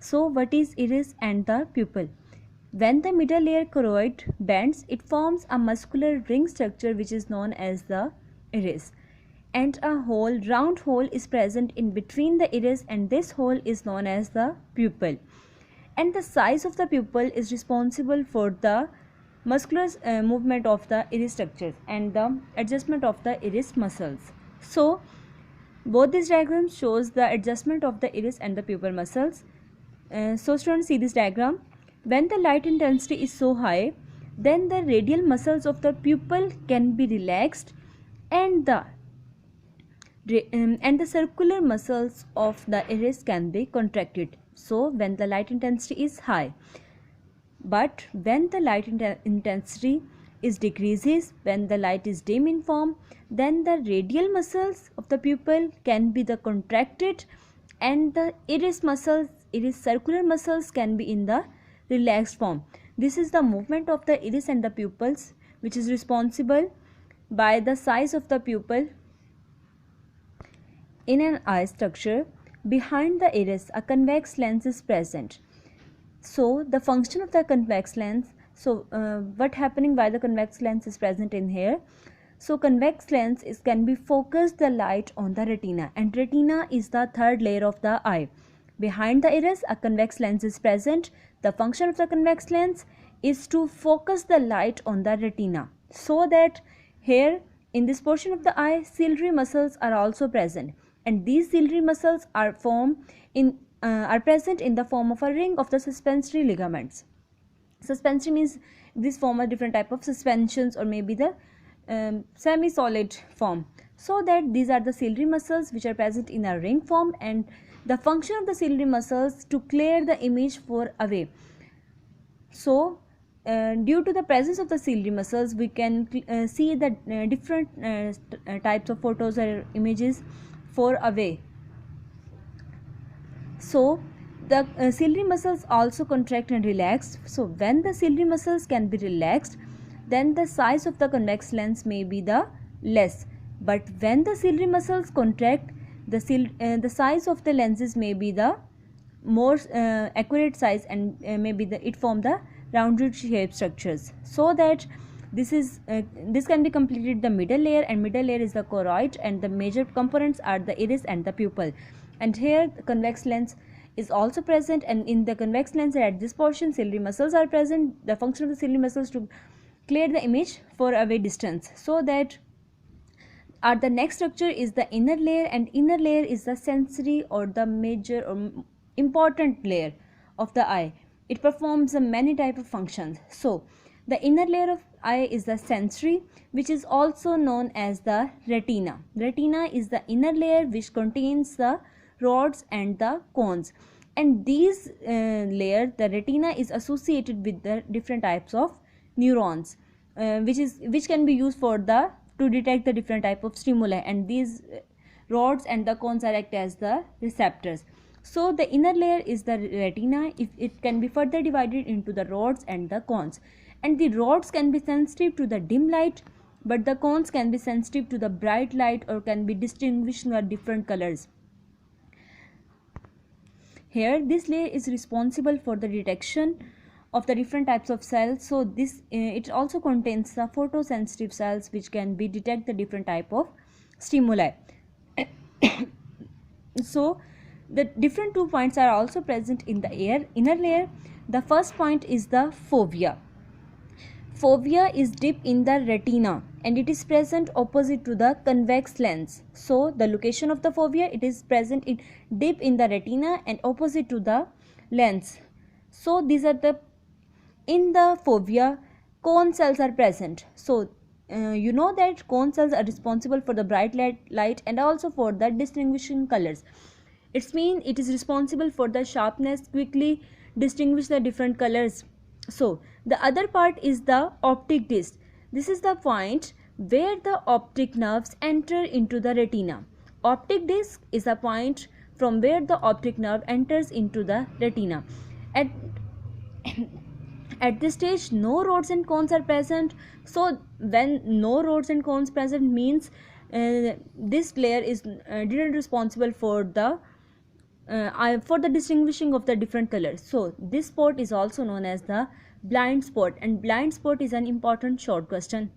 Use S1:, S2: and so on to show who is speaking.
S1: So what is iris and the pupil? When the middle layer choroid bends, it forms a muscular ring structure which is known as the iris. And a round hole is present in between the iris, and this hole is known as the pupil. And the size of the pupil is responsible for the muscular movement of the iris structures and the adjustment of the iris muscles. So both these diagrams shows the adjustment of the iris and the pupil muscles. So students, see this diagram. When the light intensity is so high, then the radial muscles of the pupil can be relaxed, and the circular muscles of the iris can be contracted. So when the light intensity is high, but when the light intensity is decreases, when the light is dim in form, then the radial muscles of the pupil can be the contracted, and the iris circular muscles can be in the relaxed form. This is the movement of the iris and the pupils, which is responsible by the size of the pupil. In an eye structure, behind the iris, a convex lens is present. So the function of the convex lens, what happening why the convex lens is present in here? So convex lens can be focused the light on the retina, and retina is the third layer of the eye. Behind the iris, a convex lens is present. The function of the convex lens is to focus the light on the retina, so that here in this portion of the eye, ciliary muscles are also present, and these ciliary muscles are present in the form of a ring of the suspensory ligaments. Suspensory means this form a different type of suspensions, or maybe the semi-solid form. So that these are the ciliary muscles which are present in a ring form, and the function of the ciliary muscles to clear the image for away. So due to the presence of the ciliary muscles, we can see the different types of photos or images for away. So the ciliary muscles also contract and relax. So when the ciliary muscles can be relaxed, then the size of the convex lens may be the less. But when the ciliary muscles contract, the size of the lenses may be the more accurate size, and maybe it form the rounded shape structures. So that this can be completed the middle layer, and middle layer is the choroid, and the major components are the iris and the pupil. And here the convex lens is also present, and in the convex lens at this portion ciliary muscles are present. The function of the ciliary muscles to clear the image for away distance. So that the next structure is the inner layer, and inner layer is the sensory or the major or important layer of the eye. It performs many type of functions. So the inner layer of eye is the sensory, which is also known as the retina. Retina is the inner layer which contains the rods and the cones, and these layer, the retina, is associated with the different types of neurons, which can be used to detect the different type of stimuli, and these rods and the cones are act as the receptors. So the inner layer is the retina. It can be further divided into the rods and the cones, and the rods can be sensitive to the dim light, but the cones can be sensitive to the bright light, or can be distinguished by different colors. Here this layer is responsible for the detection of the different types of cells. So this it also contains the photosensitive cells which can be detect the different type of stimuli. So the different 2 points are also present in the inner layer. The first point is the fovea. Fovea is deep in the retina, and it is present opposite to the convex lens. So the location of the fovea, it is present deep in the retina and opposite to the lens. So these are in the fovea, cone cells are present. So you know that cone cells are responsible for the bright light and also for the distinguishing colors. It means it is responsible for the sharpness, quickly distinguish the different colors. So the other part is the optic disc. This is the point where the optic nerves enter into the retina. Optic disc is a point from where the optic nerve enters into the retina. At this stage, no rods and cones are present. So when no rods and cones present means this layer is didn't responsible for the for the distinguishing of the different colors. So this spot is also known as the blind spot, and blind spot is an important short question.